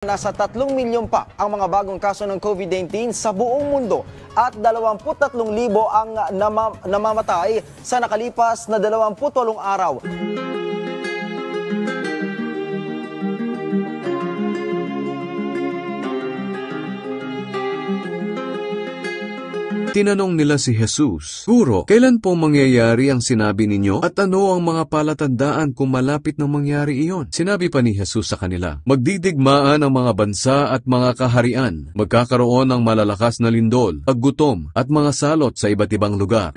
Nasa 3 milyon pa ang mga bagong kaso ng COVID-19 sa buong mundo at 23,000 ang namamatay sa nakalipas na 28 araw. Tinanong nila si Jesus, "Guro, kailan po mangyayari ang sinabi ninyo at ano ang mga palatandaan kung malapit nang mangyari iyon?" Sinabi pa ni Jesus sa kanila, "Magdidigmaan ang mga bansa at mga kaharian. Magkakaroon ng malalakas na lindol, paggutom at mga salot sa iba't ibang lugar.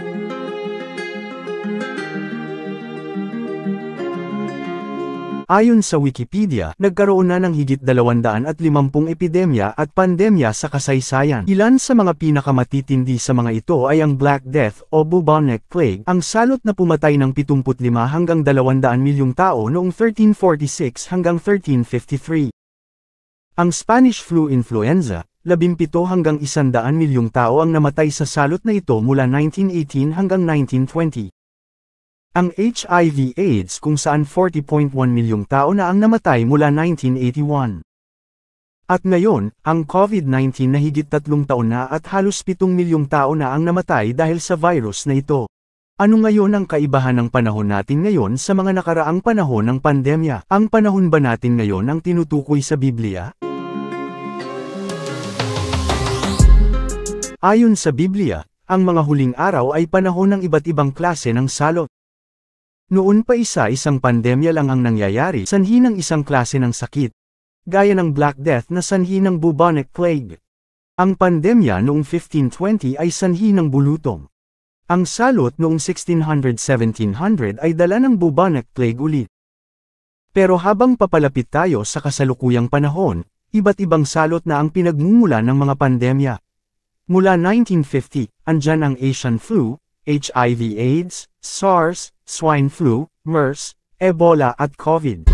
Ayon sa Wikipedia, nagkaroon na ng higit 250 epidemya at pandemya sa kasaysayan. Ilan sa mga pinakamatitindi sa mga ito ay ang Black Death o Bubonic Plague, ang salot na pumatay ng 75 hanggang 200 milyong tao noong 1346 hanggang 1353. Ang Spanish flu influenza, 17 hanggang 100 milyong tao ang namatay sa salot na ito mula 1918 hanggang 1920. Ang HIV/AIDS kung saan 40.1 milyong tao na ang namatay mula 1981. At ngayon, ang COVID-19 na higit 3 taon na at halos 7 milyong tao na ang namatay dahil sa virus na ito. Ano ngayon ang kaibahan ng panahon natin ngayon sa mga nakaraang panahon ng pandemya? Ang panahon ba natin ngayon ang tinutukoy sa Biblia? Ayon sa Biblia, ang mga huling araw ay panahon ng iba't ibang klase ng salot. Noon pa isang pandemya lang ang nangyayari, sanhi ng isang klase ng sakit, gaya ng Black Death na sanhi ng Bubonic Plague. Ang pandemya noong 1520 ay sanhi ng bulutong. Ang salot noong 1600-1700 ay dala ng Bubonic Plague ulit. Pero habang papalapit tayo sa kasalukuyang panahon, iba't ibang salot na ang pinagmumulan ng mga pandemya. Mula 1950, andyan ang Asian flu, HIV/AIDS, SARS, swine flu, MERS, Ebola at COVID.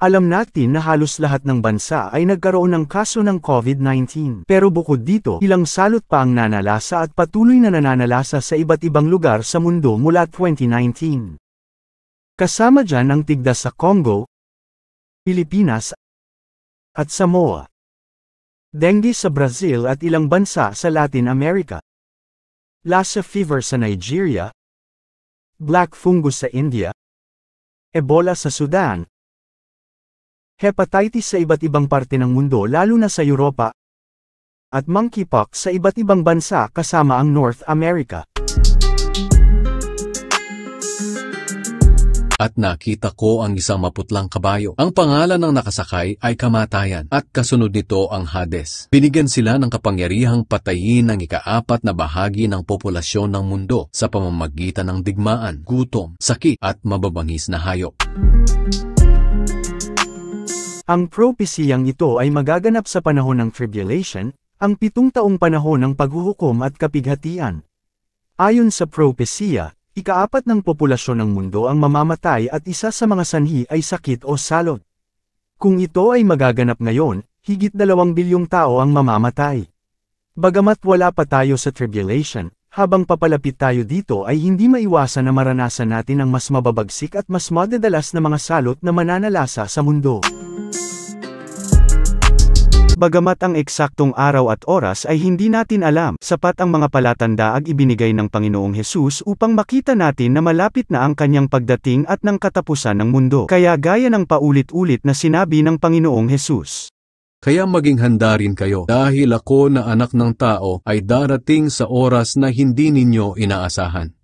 Alam natin na halos lahat ng bansa ay nagkaroon ng kaso ng COVID-19. Pero bukod dito, ilang salot pa ang nanalasa at patuloy na nananalasa sa iba't ibang lugar sa mundo mula 2019. Kasama dyan ang tigdas sa Congo, Pilipinas, at Samoa. Dengue sa Brazil at ilang bansa sa Latin America. Lassa fever sa Nigeria. Black fungus sa India. Ebola sa Sudan. Hepatitis sa iba't ibang parte ng mundo lalo na sa Europa. At monkeypox sa iba't ibang bansa kasama ang North America. At nakita ko ang isang maputlang kabayo. Ang pangalan ng nakasakay ay Kamatayan at kasunod nito ang Hades. Binigyan sila ng kapangyarihang patayin ang ika-4 na bahagi ng populasyon ng mundo sa pamamagitan ng digmaan, gutom, sakit at mababangis na hayop. Ang propesiyang ito ay magaganap sa panahon ng tribulation, ang 7 taong panahon ng paghuhukom at kapighatian. Ayon sa propesiya, ika-4 ng populasyon ng mundo ang mamamatay at isa sa mga sanhi ay sakit o salot. Kung ito ay magaganap ngayon, higit 2 bilyong tao ang mamamatay. Bagamat wala pa tayo sa tribulation, habang papalapit tayo dito ay hindi maiwasan na maranasan natin ang mas mababagsik at mas madadalas na mga salot na mananalasa sa mundo. Bagamat ang eksaktong araw at oras ay hindi natin alam, sapat ang mga palatandaang ibinigay ng Panginoong Hesus upang makita natin na malapit na ang kanyang pagdating at ng katapusan ng mundo. Kaya gaya ng paulit-ulit na sinabi ng Panginoong Hesus, "Kaya maging handa rin kayo, dahil ako na anak ng tao ay darating sa oras na hindi ninyo inaasahan."